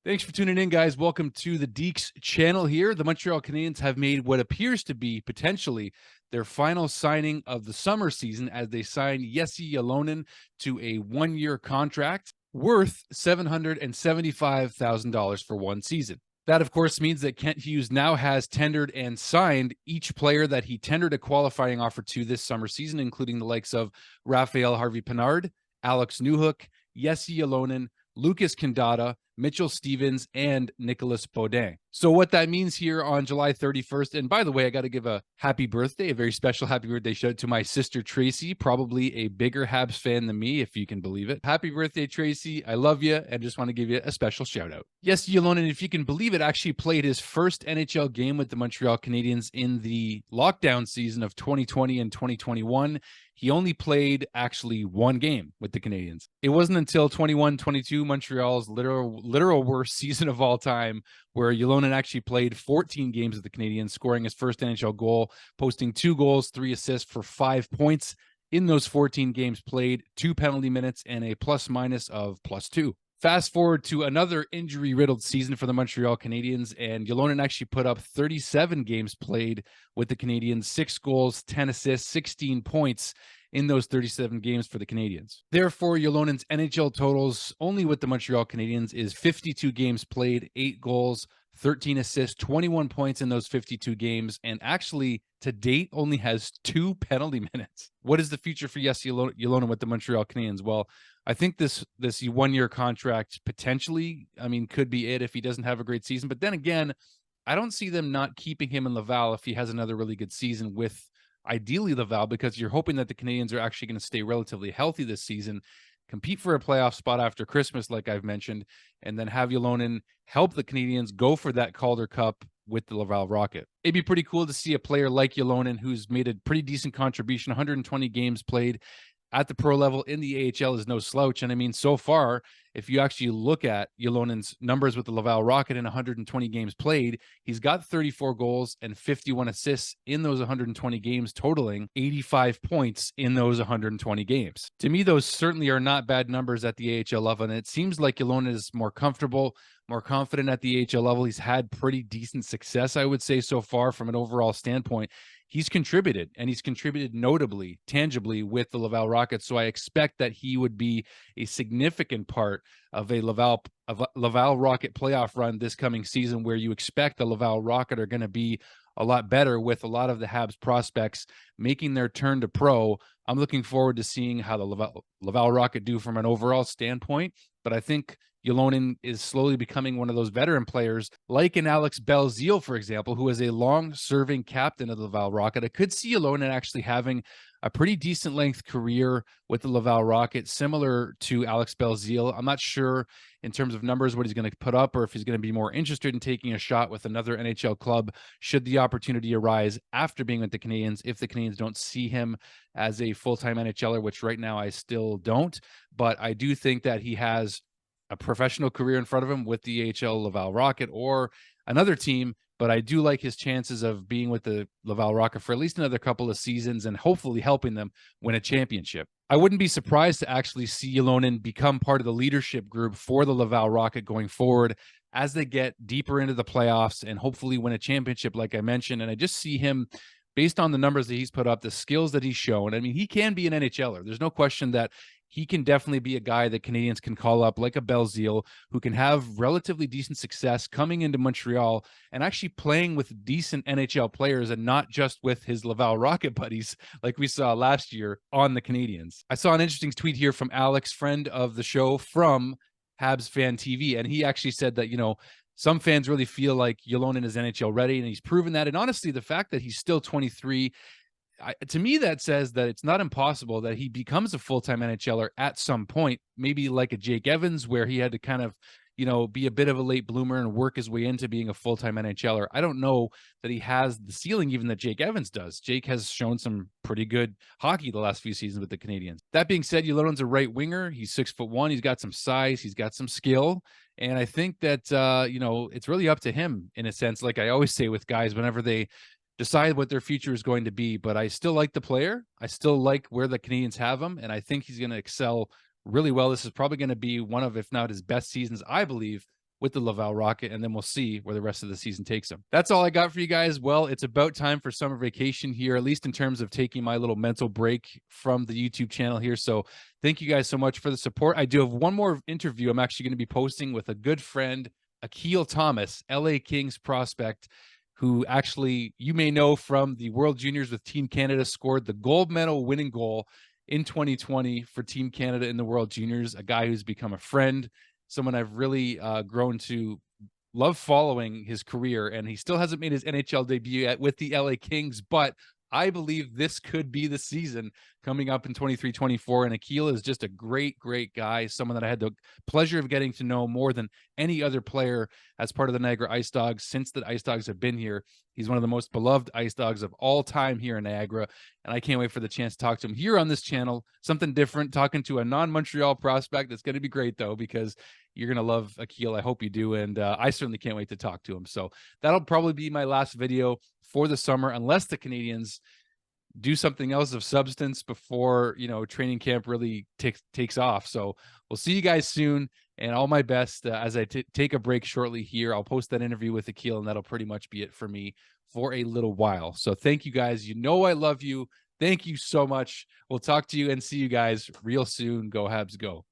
Thanks for tuning in, guys. Welcome to the Deeks channel here. The Montreal Canadiens have made what appears to be potentially their final signing of the summer season as they sign Jesse Ylonen to a one-year contract worth $775,000 for one season. That, of course, means that Kent Hughes now has tendered and signed each player that he tendered a qualifying offer to this summer season, including the likes of Raphael Harvey-Pinard, Alex Newhook, Jesse Ylonen, Lucas Kindata, Mitchell Stevens, and Nicolas Baudin. So what that means here on July 31st, and by the way, I got to give a happy birthday, a very special happy birthday shout out to my sister Tracy, probably a bigger Habs fan than me, if you can believe it. Happy birthday, Tracy. I love you, and just want to give you a special shout out. Yes, Ylonen, if you can believe it, actually played his first NHL game with the Montreal Canadiens in the lockdown season of 2020 and 2021. He only played actually one game with the Canadiens. It wasn't until 21-22, Montreal's literal worst season of all time, where Ylonen actually played 14 games with the Canadiens, scoring his first NHL goal, posting 2 goals, 3 assists for 5 points in those 14 games played, 2 penalty minutes, and a plus-minus of +2. Fast forward to another injury-riddled season for the Montreal Canadiens, and Ylonen actually put up 37 games played with the Canadiens, 6 goals, 10 assists, 16 points in those 37 games for the Canadiens. Therefore, Ylonen's NHL totals only with the Montreal Canadiens is 52 games played, 8 goals, 13 assists, 21 points in those 52 games, and actually to date only has 2 penalty minutes. What is the future for Jesse Ylonen with the Montreal Canadiens? Well, I think this one-year contract potentially, could be it if he doesn't have a great season. But then again, I don't see them not keeping him in Laval if he has another really good season with ideally Laval, because you're hoping that the Canadiens are actually going to stay relatively healthy this season, compete for a playoff spot after Christmas, like I've mentioned, and then have Ylonen help the Canadiens go for that Calder Cup with the Laval Rocket. It'd be pretty cool to see a player like Ylonen, who's made a pretty decent contribution, 120 games played at the pro level in the AHL, is no slouch. And so far, if you actually look at Ylonen's numbers with the Laval Rocket in 120 games played, he's got 34 goals and 51 assists in those 120 games, totaling 85 points in those 120 games. To me, those certainly are not bad numbers at the AHL level, and it seems like Ylonen is more comfortable, more confident at the AHL level. He's had pretty decent success, I would say, so far from an overall standpoint. He's contributed, and he's contributed notably, tangibly with the Laval Rocket. So I expect that he would be a significant part of a Laval Rocket playoff run this coming season, where you expect the Laval Rocket are going to be a lot better with a lot of the Habs prospects making their turn to pro. I'm looking forward to seeing how the Laval Rocket do from an overall standpoint, but I think Ylonen is slowly becoming one of those veteran players, like an Alex Belzile, for example, who is a long-serving captain of the Laval Rocket. I could see Ylonen actually having a pretty decent length career with the Laval Rocket, similar to Alex Belzile. I'm not sure in terms of numbers what he's going to put up, or if he's going to be more interested in taking a shot with another NHL club should the opportunity arise after being with the Canadiens, if the Canadiens don't see him as a full-time NHLer, which right now I still don't. But I do think that he has a professional career in front of him with the AHL Laval Rocket or another team, but I do like his chances of being with the Laval Rocket for at least another couple of seasons and hopefully helping them win a championship. I wouldn't be surprised to actually see Ylonen become part of the leadership group for the Laval Rocket going forward as they get deeper into the playoffs and hopefully win a championship, like I mentioned. And I just see him, based on the numbers that he's put up, the skills that he's shown. He can be an NHLer. There's no question that he can definitely be a guy that Canadiens can call up, like a Belzile, who can have relatively decent success coming into Montreal and actually playing with decent NHL players and not just with his Laval Rocket buddies like we saw last year on the Canadiens. I saw an interesting tweet here from Alex, friend of the show from Habs Fan TV, and he actually said that, some fans really feel like Ylonen is NHL ready, and he's proven that. And honestly, the fact that he's still 23, to me, that says that it's not impossible that he becomes a full-time NHLer at some point, maybe like a Jake Evans, where he had to kind of, be a bit of a late bloomer and work his way into being a full-time NHLer. I don't know that he has the ceiling even that Jake Evans does. Jake has shown some pretty good hockey the last few seasons with the Canadiens. That being said, Ylonen's a right winger. He's 6'1". He's got some size. He's got some skill. And I think that, it's really up to him in a sense, like I always say with guys whenever they decide what their future is going to be. But I still like the player. I still like where the Canadiens have him. And I think he's going to excel really well. This is probably going to be one of, if not his best seasons, I believe, with the Laval Rocket, and then we'll see where the rest of the season takes him. That's all I got for you guys. Well, it's about time for summer vacation here, at least in terms of taking my little mental break from the YouTube channel here. So thank you guys so much for the support. I do have one more interview I'm actually going to be posting with a good friend, Akil Thomas, LA Kings prospect, who actually you may know from the World Juniors with Team Canada, scored the gold medal winning goal in 2020 for Team Canada in the World Juniors, a guy who's become a friend, someone I've really grown to love following his career, and he still hasn't made his NHL debut yet with the LA Kings, but I believe this could be the season coming up in 23-24. And Akil is just a great, great guy, someone that I had the pleasure of getting to know more than any other player as part of the Niagara Ice Dogs since the Ice Dogs have been here. He's one of the most beloved Ice Dogs of all time here in Niagara, and I can't wait for the chance to talk to him here on this channel. Something different, talking to a non-Montreal prospect. That's going to be great, though, because you're going to love Akil. I hope you do, and I certainly can't wait to talk to him. So that'll probably be my last video for the summer, unless the Canadiens do something else of substance before, you know, training camp really takes off. So we'll see you guys soon, and all my best as I take a break shortly here. I'll post that interview with Akil, and that'll pretty much be it for me for a little while. So thank you guys. You know I love you. Thank you so much. We'll talk to you and see you guys real soon. Go Habs, go.